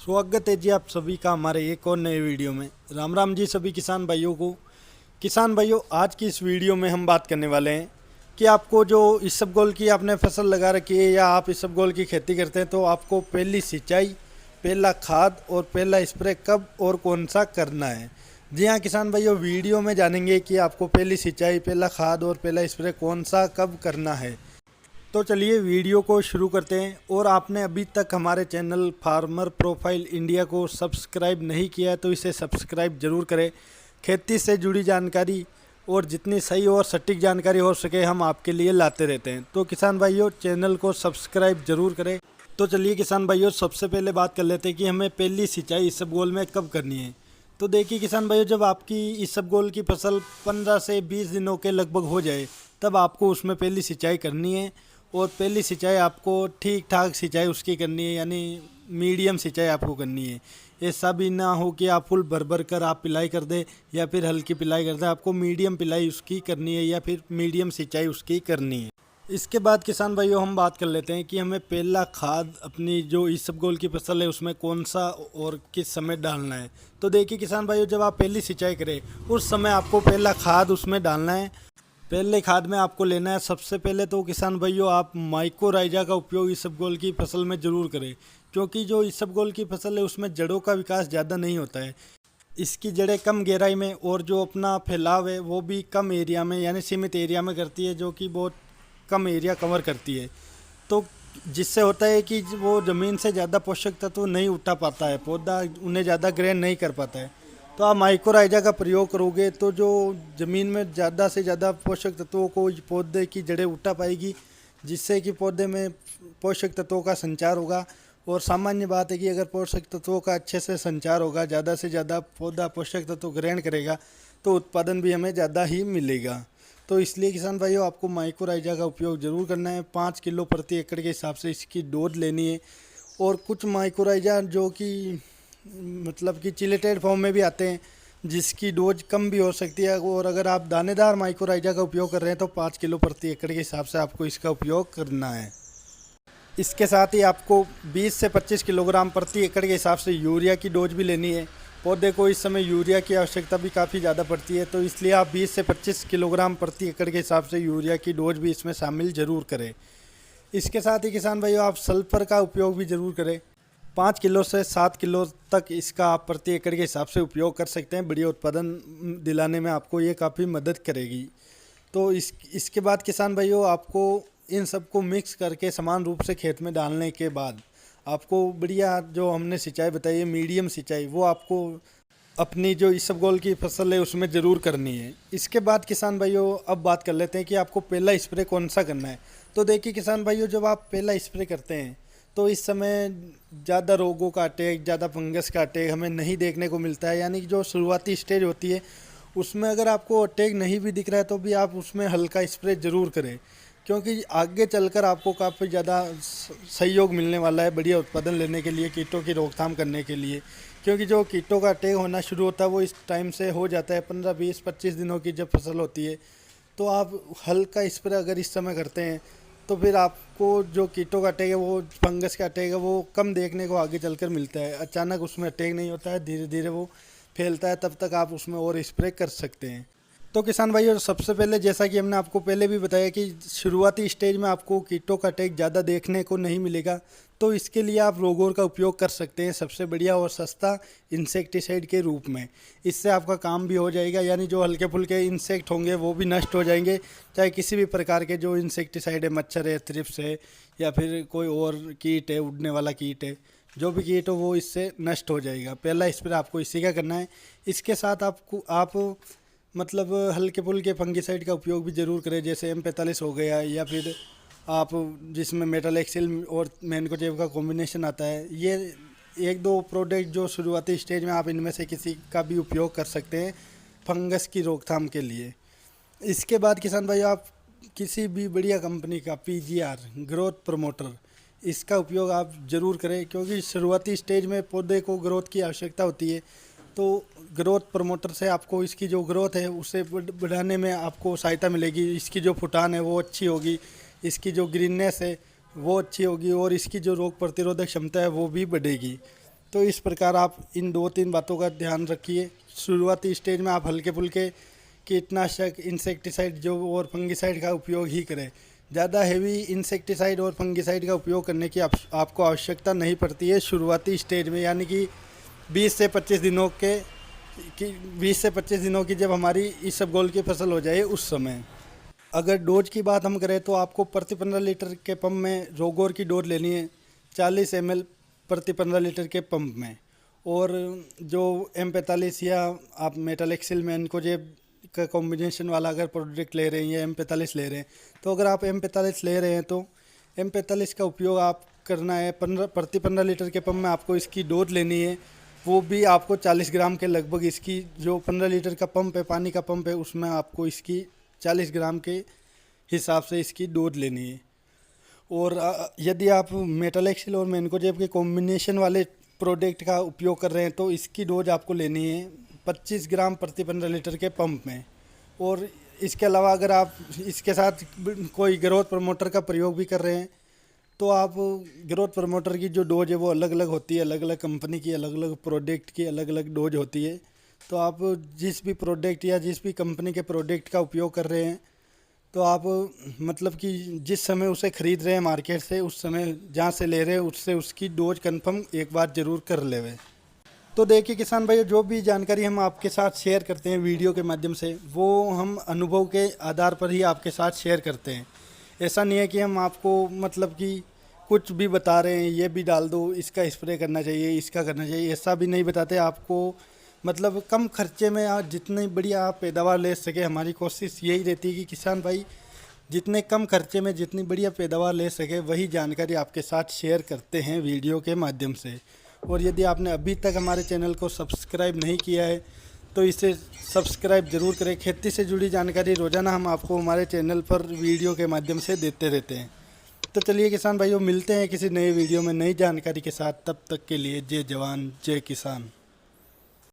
स्वागत है जी आप सभी का हमारे एक और नए वीडियो में। राम राम जी सभी किसान भाइयों को। किसान भाइयों, आज की इस वीडियो में हम बात करने वाले हैं कि आपको जो इसबगोल की आपने फसल लगा रखी है या आप इसबगोल की खेती करते हैं तो आपको पहली सिंचाई, पहला खाद और पहला स्प्रे कब और कौन सा करना है। जी हाँ किसान भाइयों, वीडियो में जानेंगे कि आपको पहली सिंचाई, पहला खाद और पहला स्प्रे कौन सा कब करना है। तो चलिए वीडियो को शुरू करते हैं। और आपने अभी तक हमारे चैनल फार्मर प्रोफाइल इंडिया को सब्सक्राइब नहीं किया है तो इसे सब्सक्राइब जरूर करें। खेती से जुड़ी जानकारी और जितनी सही और सटीक जानकारी हो सके हम आपके लिए लाते रहते हैं। तो किसान भाइयों, चैनल को सब्सक्राइब जरूर करें। तो चलिए किसान भाइयों, सबसे पहले बात कर लेते हैं कि हमें पहली सिंचाई इसबगोल में कब करनी है। तो देखिए किसान भाइयों, जब आपकी इसबगोल की फसल 15 से 20 दिनों के लगभग हो जाए तब आपको उसमें पहली सिंचाई करनी है। और पहली सिंचाई आपको ठीक ठाक सिंचाई उसकी करनी है, यानी मीडियम सिंचाई आपको करनी है। ऐसा भी ना हो कि आप फुल भर भर कर आप पिलाई कर दे या फिर हल्की पिलाई कर दे। आपको मीडियम पिलाई उसकी करनी है या फिर मीडियम सिंचाई उसकी करनी है। इसके बाद किसान भाइयों हम बात कर लेते हैं कि हमें पहला खाद अपनी जो इसबगोल की फसल है उसमें कौन सा और किस समय डालना है। तो देखिए किसान भाइयों, जब आप पहली सिंचाई करें उस समय आपको पहला खाद उसमें डालना है। पहले खाद में आपको लेना है, सबसे पहले तो किसान भाइयों आप माइकोराइजा का उपयोग इसबगोल की फसल में ज़रूर करें, क्योंकि जो इसबगोल की फसल है उसमें जड़ों का विकास ज़्यादा नहीं होता है। इसकी जड़ें कम गहराई में और जो अपना फैलाव है वो भी कम एरिया में यानी सीमित एरिया में करती है, जो कि बहुत कम एरिया कवर करती है। तो जिससे होता है कि वो ज़मीन से ज़्यादा पोषक तत्व नहीं उठा पाता है, पौधा उन्हें ज़्यादा ग्रहण नहीं कर पाता है। तो आप माइक्रोराइजा का प्रयोग करोगे तो जो ज़मीन में ज़्यादा से ज़्यादा पोषक तत्वों को पौधे की जड़ें उठा पाएगी, जिससे कि पौधे में पोषक तत्वों का संचार होगा। और सामान्य बात है कि अगर पोषक तत्वों का अच्छे से संचार होगा, ज़्यादा से ज़्यादा पौधा पोषक तत्व ग्रहण करेगा तो उत्पादन भी हमें ज़्यादा ही मिलेगा। तो इसलिए किसान भाइयों आपको माइक्रोराइजा का उपयोग ज़रूर करना है। 5 किलो प्रति एकड़ के हिसाब से इसकी डोज लेनी है। और कुछ माइक्रोराइजा जो कि मतलब कि चिलेटेड फॉर्म में भी आते हैं, जिसकी डोज कम भी हो सकती है। और अगर आप दानेदार माइक्रोराइजा का उपयोग कर रहे हैं तो 5 किलो प्रति एकड़ के हिसाब से आपको इसका उपयोग करना है। इसके साथ ही आपको 20 से 25 किलोग्राम प्रति एकड़ के हिसाब से यूरिया की डोज भी लेनी है। पौधे को इस समय यूरिया की आवश्यकता भी काफ़ी ज़्यादा पड़ती है, तो इसलिए आप 20 से 25 किलोग्राम प्रति एकड़ के हिसाब से यूरिया की डोज भी इसमें शामिल ज़रूर करें। इसके साथ ही किसान भाइयों आप सल्फर का उपयोग भी ज़रूर करें। 5 किलो से 7 किलो तक इसका आप प्रति एकड़ के हिसाब से उपयोग कर सकते हैं। बढ़िया उत्पादन दिलाने में आपको ये काफ़ी मदद करेगी। तो इसके बाद किसान भाइयों आपको इन सबको मिक्स करके समान रूप से खेत में डालने के बाद आपको बढ़िया जो हमने सिंचाई बताई है मीडियम सिंचाई, वो आपको अपनी जो इसबगोल की फसल है उसमें ज़रूर करनी है। इसके बाद किसान भाइयों अब बात कर लेते हैं कि आपको पहला स्प्रे कौन सा करना है। तो देखिए किसान भाइयों, जब आप पहला स्प्रे करते हैं तो इस समय ज़्यादा रोगों का अटैक, ज़्यादा फंगस का अटैक हमें नहीं देखने को मिलता है। यानी कि जो शुरुआती स्टेज होती है उसमें अगर आपको अटैक नहीं भी दिख रहा है तो भी आप उसमें हल्का स्प्रे ज़रूर करें, क्योंकि आगे चलकर आपको काफ़ी ज़्यादा सहयोग मिलने वाला है बढ़िया उत्पादन लेने के लिए, कीटों की रोकथाम करने के लिए। क्योंकि जो कीटों का अटैक होना शुरू होता है वो इस टाइम से हो जाता है, 15, 20, 25 दिनों की जब फसल होती है। तो आप हल्का स्प्रे अगर इस समय करते हैं तो फिर आपको जो कीटों का अटैक है, वो फंगस का अटैक है, वो कम देखने को आगे चलकर मिलता है। अचानक उसमें अटैक नहीं होता है, धीरे धीरे वो फैलता है, तब तक आप उसमें और स्प्रे कर सकते हैं। तो किसान भाइयों सबसे पहले जैसा कि हमने आपको पहले भी बताया कि शुरुआती स्टेज में आपको कीटों का अटैक ज़्यादा देखने को नहीं मिलेगा, तो इसके लिए आप रोगोर का उपयोग कर सकते हैं सबसे बढ़िया और सस्ता इंसेक्टिसाइड के रूप में। इससे आपका काम भी हो जाएगा, यानी जो हल्के फुल्के इंसेक्ट होंगे वो भी नष्ट हो जाएंगे। चाहे किसी भी प्रकार के जो इंसेक्टिसाइड है, मच्छर है, थ्रिप्स है या फिर कोई और कीट है, उड़ने वाला कीट है, जो भी कीट हो वो इससे नष्ट हो जाएगा। पहला स्प्रे आपको इसी का करना है। इसके साथ आप मतलब हल्के फुल्के फंगिसाइड का उपयोग भी ज़रूर करें, जैसे M45 हो गया, या फिर आप जिसमें मेटल एक्सिल और मैनकोजेब का कॉम्बिनेशन आता है। ये 1-2 प्रोडक्ट जो शुरुआती स्टेज में आप इनमें से किसी का भी उपयोग कर सकते हैं फंगस की रोकथाम के लिए। इसके बाद किसान भाई आप किसी भी बढ़िया कंपनी का PGR ग्रोथ प्रमोटर, इसका उपयोग आप ज़रूर करें, क्योंकि शुरुआती स्टेज में पौधे को ग्रोथ की आवश्यकता होती है। तो ग्रोथ प्रमोटर से आपको इसकी जो ग्रोथ है उसे बढ़ाने में आपको सहायता मिलेगी। इसकी जो फुटान है वो अच्छी होगी, इसकी जो ग्रीननेस है वो अच्छी होगी और इसकी जो रोग प्रतिरोधक क्षमता है वो भी बढ़ेगी। तो इस प्रकार आप इन 2-3 बातों का ध्यान रखिए। शुरुआती स्टेज में आप हल्के फुल्के कीटनाशक, इंसेक्टिसाइड जो और फंगिसाइड का उपयोग ही करें। ज़्यादा हेवी इंसेक्टिसाइड और फंगिसाइड का उपयोग करने की आपको आवश्यकता नहीं पड़ती है शुरुआती स्टेज में, यानी कि 20 से 25 दिनों की जब हमारी इसबगोल की फसल हो जाए उस समय। अगर डोज की बात हम करें तो आपको प्रति 15 लीटर के पंप में रोगोर की डोज लेनी है 40 ml प्रति 15 लीटर के पंप में। और जो M45 या आप मेटालेक्सिल में एनकोजेब का कॉम्बिनेशन वाला अगर प्रोडक्ट ले रहे हैं या M45 ले रहे हैं, तो अगर आप M45 ले रहे हैं तो M45 का उपयोग आप करना है प्रति 15 लीटर के पंप में आपको इसकी डोज लेनी है। वो भी आपको 40 ग्राम के लगभग, इसकी जो 15 लीटर का पंप है, पानी का पंप है, उसमें आपको इसकी 40 ग्राम के हिसाब से इसकी डोज लेनी है। और यदि आप मेटालेक्सिल और मेनकोजेब के कॉम्बिनेशन वाले प्रोडक्ट का उपयोग कर रहे हैं तो इसकी डोज आपको लेनी है 25 ग्राम प्रति 15 लीटर के पंप में। और इसके अलावा अगर आप इसके साथ कोई ग्रोथ प्रमोटर का प्रयोग भी कर रहे हैं तो आप ग्रोथ प्रमोटर की जो डोज है वो अलग अलग होती है, अलग अलग कंपनी की, अलग अलग प्रोडक्ट की अलग अलग डोज होती है। तो आप जिस भी प्रोडक्ट या जिस भी कंपनी के प्रोडक्ट का उपयोग कर रहे हैं तो आप मतलब कि जिस समय उसे ख़रीद रहे हैं मार्केट से, उस समय जहाँ से ले रहे हैं उससे उसकी डोज कंफर्म एक बार ज़रूर कर लेवे। तो देखिए किसान भाइयों, जो भी जानकारी हम आपके साथ शेयर करते हैं वीडियो के माध्यम से, वो हम अनुभव के आधार पर ही आपके साथ शेयर करते हैं। ऐसा नहीं है कि हम आपको मतलब कि कुछ भी बता रहे हैं, ये भी डाल दो, इसका स्प्रे करना चाहिए, इसका करना चाहिए, ऐसा भी नहीं बताते आपको। मतलब कम खर्चे में आप जितनी बढ़िया आप पैदावार ले सके, हमारी कोशिश यही रहती है कि किसान भाई जितने कम खर्चे में जितनी बढ़िया पैदावार ले सके वही जानकारी आपके साथ शेयर करते हैं वीडियो के माध्यम से। और यदि आपने अभी तक हमारे चैनल को सब्सक्राइब नहीं किया है तो इसे सब्सक्राइब ज़रूर करें। खेती से जुड़ी जानकारी रोज़ाना हम आपको हमारे चैनल पर वीडियो के माध्यम से देते रहते हैं। तो चलिए किसान भाइयों, मिलते हैं किसी नए वीडियो में नई जानकारी के साथ। तब तक के लिए जय जवान जय किसान।